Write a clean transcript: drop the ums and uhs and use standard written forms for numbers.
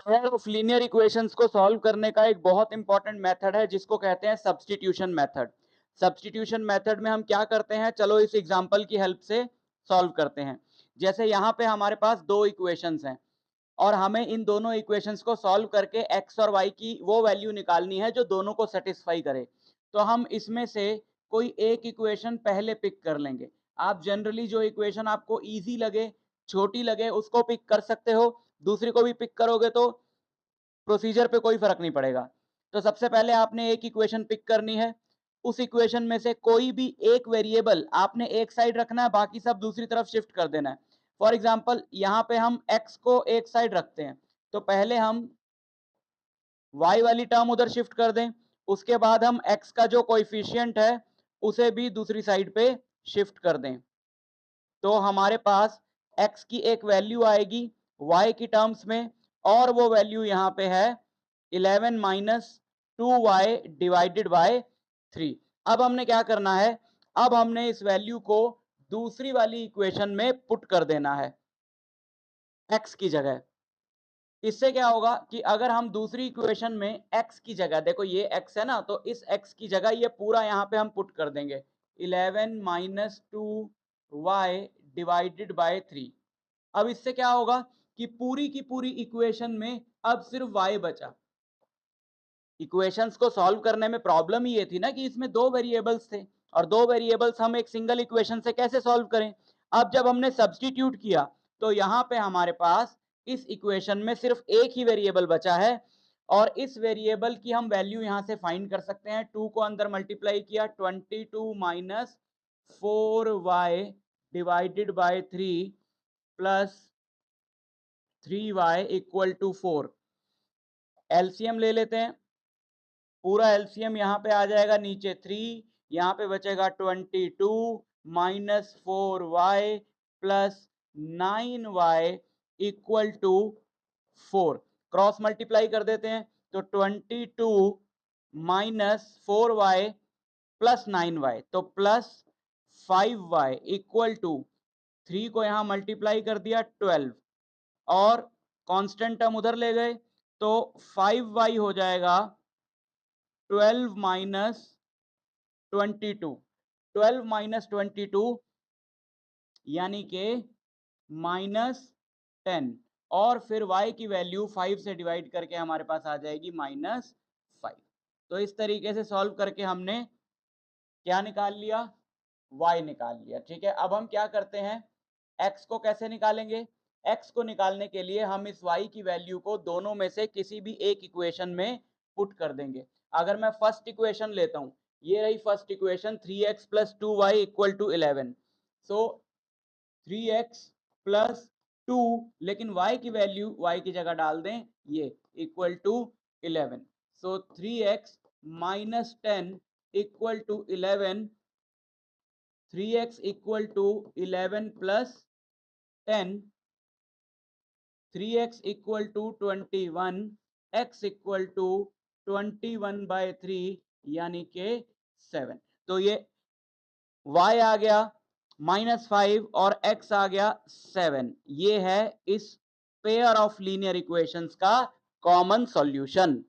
Pair of linear equations को solve करने का एक बहुत इंपॉर्टेंट मेथड है जिसको कहते हैं सब्स्टिट्यूशन मेथड। सब्स्टिट्यूशन मेथड में हम क्या करते हैं, चलो इस एग्जांपल की हेल्प से सॉल्व करते हैं। जैसे यहाँ पे हमारे पास दो इक्वेशंस हैं और हमें इन दोनों इक्वेशंस को सॉल्व करके एक्स और वाई की वो वैल्यू निकालनी है जो दोनों को सेटिस्फाई करे। तो हम इसमें से कोई एक इक्वेशन पहले पिक कर लेंगे। आप जनरली जो इक्वेशन आपको इजी लगे, छोटी लगे, उसको पिक कर सकते हो। दूसरी को भी पिक करोगे तो प्रोसीजर पे कोई फर्क नहीं पड़ेगा। तो सबसे पहले आपने एक इक्वेशन पिक करनी है। उस इक्वेशन में से कोई भी एक वेरिएबल आपने एक साइड रखना है, बाकी सब दूसरी तरफ शिफ्ट कर देना है। फॉर एग्जांपल यहाँ पे हम x को एक साइड रखते हैं, तो पहले हम y वाली टर्म उधर शिफ्ट कर दें, उसके बाद हम x का जो कोएफिशिएंट है उसे भी दूसरी साइड पे शिफ्ट कर दें। तो हमारे पास x की एक वैल्यू आएगी y की टर्म्स में, और वो वैल्यू यहाँ पे है 11 माइनस 2y डिवाइडेड बाय 3। अब हमने क्या करना है, अब हमने इस वैल्यू को दूसरी वाली इक्वेशन में पुट कर देना है x की जगह। इससे क्या होगा कि अगर हम दूसरी इक्वेशन में x की जगह, देखो ये x है ना, तो इस x की जगह ये पूरा यहाँ पे हम पुट कर देंगे 11 माइनस 2y डिवाइडेड बाय 3। अब इससे क्या होगा कि पूरी की पूरी इक्वेशन में अब सिर्फ y बचा। इक्वेशंस को सॉल्व करने में प्रॉब्लम ये थी ना कि इसमें दो वेरिएबल्स थे, और दो वेरिएबल्स हम एक सिंगल इक्वेशन से कैसे सॉल्व करें। अब जब हमने सब्स्टिट्यूट किया तो यहाँ पे हमारे पास इस इक्वेशन में सिर्फ एक ही वेरिएबल बचा है, और इस वेरिएबल की हम वैल्यू यहाँ से फाइंड कर सकते हैं। 2 को अंदर मल्टीप्लाई किया, 22 minus 4y divided by 3 plus 3y equal to 4। LCM ले लेते हैं, पूरा एलसीएम यहाँ पे आ जाएगा नीचे 3, यहाँ पे बचेगा 22 minus 4y plus 9y equal to 4। Cross multiply कर देते हैं, तो 22 माइनस 4y प्लस 9y, तो प्लस 5y इक्वल टू 3 को यहाँ मल्टीप्लाई कर दिया 12, और कांस्टेंट टर्म उधर ले गए तो 5y हो जाएगा 12 माइनस 22। 12 माइनस 22 यानी के -10, और फिर y की वैल्यू 5 से डिवाइड करके हमारे पास आ जाएगी -5। तो इस तरीके से सॉल्व करके हमने क्या निकाल लिया, y निकाल लिया। ठीक है, अब हम क्या करते हैं, x को कैसे निकालेंगे। x को निकालने के लिए हम इस y की वैल्यू को दोनों में से किसी भी एक इक्वेशन में पुट कर देंगे। अगर मैं फर्स्ट इक्वेशन लेता हूं, ये रही first equation 3x plus 2y equal to 11। So 3x plus 2, लेकिन y की वैल्यू y की जगह डाल दें, ये equal to 11। So 3x minus 10 equal to 11, 3x equal to 11 plus 10, 3x equal to 21, x equal to 21 by 3 यानी के 7। तो ये y आ गया -5 और x आ गया 7। ये है इस पेयर ऑफ लीनियर इक्वेशंस का कॉमन सॉल्यूशन।